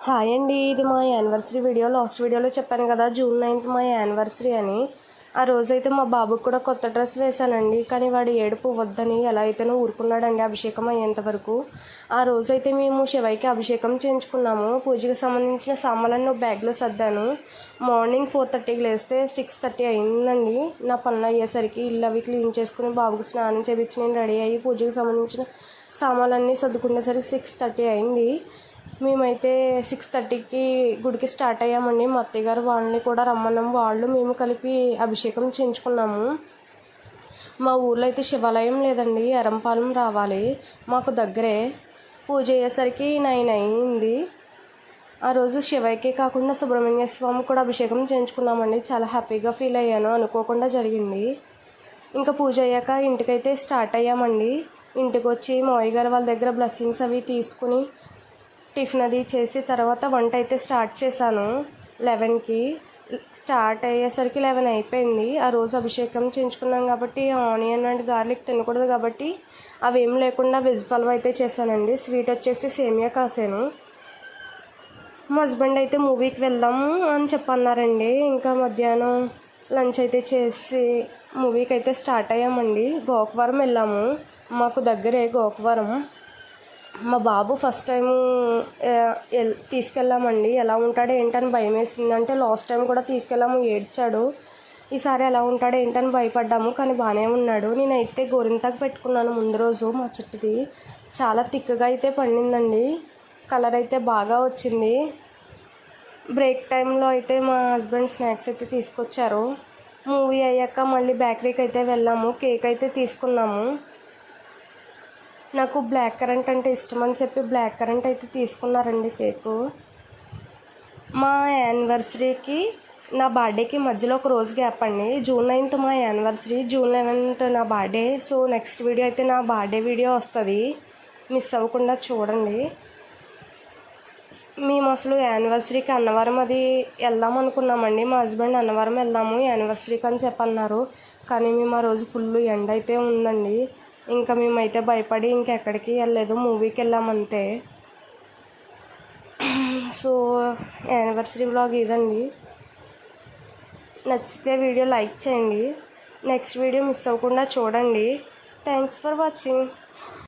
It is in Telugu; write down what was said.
హాయ్ అండి, ఇది మా యానివర్సరీ వీడియో. లాస్ట్ వీడియోలో చెప్పాను కదా జూన్ 9th మా యానివర్సరీ అని. ఆ రోజైతే మా బాబుకి కూడా కొత్త డ్రెస్ వేశానండి. కానీ వాడు ఏడుపు వద్దని ఎలా అయితేనో ఊరుకున్నాడండి అభిషేకం అయ్యేంత వరకు. ఆ రోజైతే మేము శివయ్యకి అభిషేకం చేయించుకున్నాము. పూజకి సంబంధించిన సామాన్లను బ్యాగ్లో సర్దాను. మార్నింగ్ 4:30కి లేస్తే 6:30 అయిందండి. నా పనులు అయ్యేసరికి ఇల్లు అవి క్లీన్ చేసుకుని బాబుకి స్నానం చేయించి నేను రెడీ అయ్యి పూజకి సంబంధించిన సామాన్లన్నీ సర్దుకునేసరికి 6:30 అయింది. మేమైతే 6:30కి గుడికి స్టార్ట్ అయ్యామండి. మా అత్తయ్య గారు వాళ్ళని కూడా రమ్మన్నాము. మేము కలిపి అభిషేకం చేయించుకున్నాము. మా ఊర్లో అయితే శివాలయం లేదండి, ఎరంపాలెం రావాలి. మాకు దగ్గరే. పూజ అయ్యేసరికి 9 అయింది. ఆ రోజు శివయ్యకే కాకుండా సుబ్రహ్మణ్య స్వామి కూడా అభిషేకం చేయించుకున్నామండి. చాలా హ్యాపీగా ఫీల్ అయ్యాను, అనుకోకుండా జరిగింది. ఇంకా పూజ అయ్యాక ఇంటికైతే స్టార్ట్ అయ్యామండి. ఇంటికి వచ్చి మావయ్య గారు వాళ్ళ దగ్గర బ్లెస్సింగ్స్ అవి తీసుకుని టిఫిన్ అది చేసి తర్వాత వంట అయితే స్టార్ట్ చేశాను. 11కి స్టార్ట్ అయ్యేసరికి 11 అయిపోయింది. ఆ రోజు అభిషేకం చేయించుకున్నాం కాబట్టి ఆనియన్ అండ్ గార్లిక్ తినకూడదు కాబట్టి అవి ఏం లేకుండా వెజ్ పలావ్ అయితే చేశానండి. స్వీట్ వచ్చేసి సేమియా కాసాను. మా హస్బెండ్ అయితే మూవీకి వెళ్దాము అని చెప్పన్నారండి. ఇంకా మధ్యాహ్నం లంచ్ అయితే చేసి మూవీకి అయితే స్టార్ట్ అయ్యామండి. గోకవరం వెళ్ళాము, మాకు దగ్గరే గోకవరం. మా బాబు ఫస్ట్ టైము తీసుకెళ్ళామండి. ఎలా ఉంటాడో ఏంటని భయం వేసింది. అంటే లాస్ట్ టైం కూడా తీసుకెళ్ళాము, ఏడ్చాడు. ఈసారి ఎలా ఉంటాడో ఏంటని భయపడ్డాము, కానీ బాగానే ఉన్నాడు. నేనైతే గోరింతాకు పెట్టుకున్నాను ముందు రోజు. మా చెట్టుది చాలా థిక్గా అయితే పండిందండి, కలర్ అయితే బాగా వచ్చింది. బ్రేక్ టైంలో అయితే మా హస్బెండ్ స్నాక్స్ అయితే తీసుకొచ్చారు. మూవీ అయ్యాక మళ్ళీ బేకరీకి అయితే వెళ్ళాము, కేక్ అయితే తీసుకున్నాము. నాకు బ్లాక్ కరెంట్ అంటే ఇష్టం అని చెప్పి బ్లాక్ కరెంట్ అయితే తీసుకున్నారండి కేకు. మా యానివర్సరీకి నా బర్త్డేకి మధ్యలో ఒక రోజు గ్యాప్ అండి. June 9th మా యానివర్సరీ, June 11th నా బర్త్డే. సో నెక్స్ట్ వీడియో అయితే నా బర్త్డే వీడియో వస్తుంది, మిస్ అవ్వకుండా చూడండి. మేము అసలు యానివర్సరీకి అన్నవరం అది వెళ్దాం అనుకున్నామండి. మా హస్బెండ్ అన్నవరం వెళ్దాము యానివర్సరీకి అని చెప్పన్నారు. కానీ మేము ఆ రోజు ఫుల్ ఎండ అయితే ఉందండి. ఇంకా మేమైతే భయపడి ఇంకెక్కడికి వెళ్ళలేదు, మూవీకి వెళ్ళామంతే. సో యానివర్సరీ వ్లాగ్ ఇదండి. నచ్చితే వీడియో లైక్ చేయండి. నెక్స్ట్ వీడియో మిస్ అవ్వకుండా చూడండి. Thanks for watching.